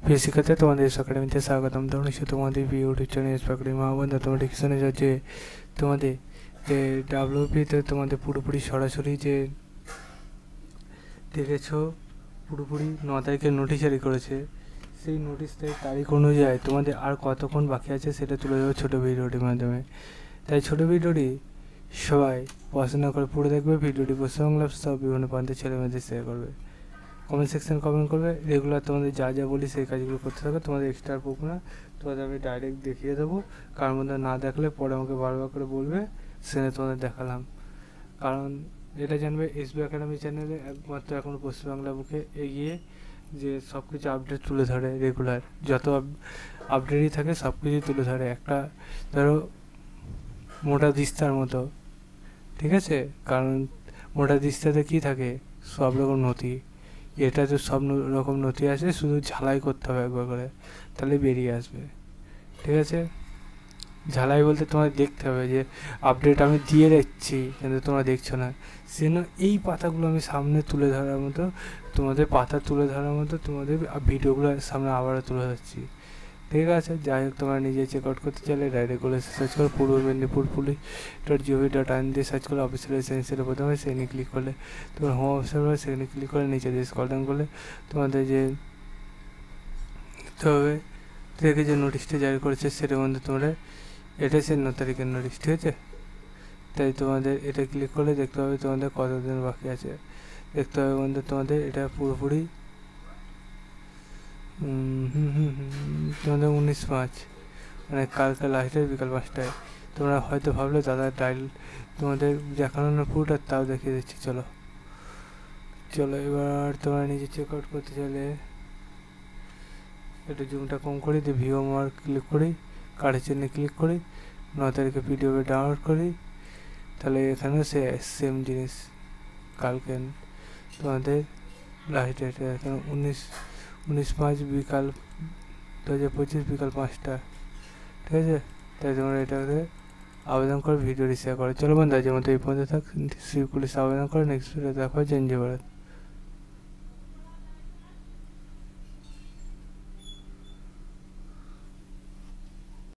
প্রিয় শিক্ষার্থী, তোমাদের এস একাডেমিতে স্বাগতম। তোমরা নিশ্চয়ই তোমাদের ইউটিউব চ্যানেল এস একাডেমি মহাবন্ধা তোমার ডিসক্রিপশনে যাচ্ছে তোমাদের যে ডাব্লিউপিতে তোমাদের পুরোপুরি সরাসরি যে দেখেছো পুরোপুরি 9 তারিখে নোটিশ জারি করেছে। সেই নোটিশ তারিখ অনুযায়ী তোমাদের আর কতক্ষণ বাকি আছে সেটা তুলে দেবো ছোটো ভিডিওটির মাধ্যমে। তাই ছোটো ভিডিওটি সবাই পড়াশোনা করে পড়ে দেখবে। ভিডিওটি পশ্চিমবাংলা সব বিভিন্ন প্রান্তের ছেলেমেয়েদের শেয়ার করবে, কমেন্ট সেকশানে কমেন্ট করবে। রেগুলার তোমাদের যা যা বলি সেই কাজগুলো করতে থাকবে। তোমাদের এক্সট্রা বুক না, তোমাদের আমি ডাইরেক্ট দেখিয়ে দেবো। কারোর মধ্যে না দেখলে পরে আমাকে বারবার করে বলবে সেটা তোমাদের দেখালাম। কারণ এটা জানবে এসবি একাডেমি চ্যানেলে একমাত্র এখন পশ্চিমবাংলা বুকে এগিয়ে যে সব কিছু আপডেট তুলে ধরে। রেগুলার যত আপডেটই থাকে সব কিছুই তুলে ধরে, একটা ধরো মোটা দিস্তার মতো, ঠিক আছে? কারণ মোটা দিস্তাতে কী থাকে, সব রকম নথি। এটা তো সব রকম নথি আছে, শুধু ঝালাই করতে হবে একবার করে, তাহলে বেরিয়ে আসবে, ঠিক আছে? ঝালাই বলতে তোমার দেখতে হবে যে আপডেট আমি দিয়ে দিচ্ছি কিন্তু তোমরা দেখছো না, সেজন্য এই পাতাগুলো আমি সামনে তুলে ধরার মতো, তোমাদের পাতা তুলে ধরার মতো তোমাদের ভিডিওগুলো সামনে আবারও তুলে ধরছি, ঠিক আছে? যাই হোক, তোমরা নিজে চেক আউট করতে চাইলে ডাইরেক্ট করে সার্চ করো পূর্ব মেদিনীপুর pulice.gov.in দিয়ে সার্চ করলে অফিসিয়াল এসেন্সিয়াল প্রথমে সেখানে ক্লিক করলে তোমার হোম অফিসার হবে, সেখানে ক্লিক করে নিচে দিয়ে স্ক্রল ডাউন করলে তোমাদের যে তবে থেকে যে নোটিশটা জারি করেছে সেটার মধ্যে তোমরা এটা সে 9 তারিখের নোটিশ, ঠিক আছে? তাই তোমাদের এটা ক্লিক করলে দেখতে হবে তোমাদের কতদিন বাকি আছে। দেখতে হবে বন্ধু তোমাদের এটা পুরোপুরি তোমাদের 19/5 মানে কালকে লাস্টের বিকাল 5টায়। তোমরা হয়তো ভাবলে দাদা ডাইল তোমাদের দেখানো না পুরোটা, তাও দেখিয়ে দিচ্ছি। চলো এবার তোমরা নিজে চেক আউট করতে চাইলে একটু জুমটা কম করি, দিয়ে ভিও মার্ক ক্লিক করি, কার্ডের চিহ্নে ক্লিক করি, 9 তারিখে পিডিএফ ডাউনলোড করি। তাহলে এখানেও সেম জিনিস, কালকে তোমাদের লাস্ট ডেট এখানে 19/5 বিকাল 2025 বিকাল 5টা, ঠিক আছে? তাই তোমরা এটাকে আবেদন করে ভিডিও শেয়ার করো। চলো বন্ধু, আজকের মতো এই পর্যন্ত থাক। পুলিশ আবেদন করে নেক্সট ভিডিও দেখা হয়। জয় ভারত।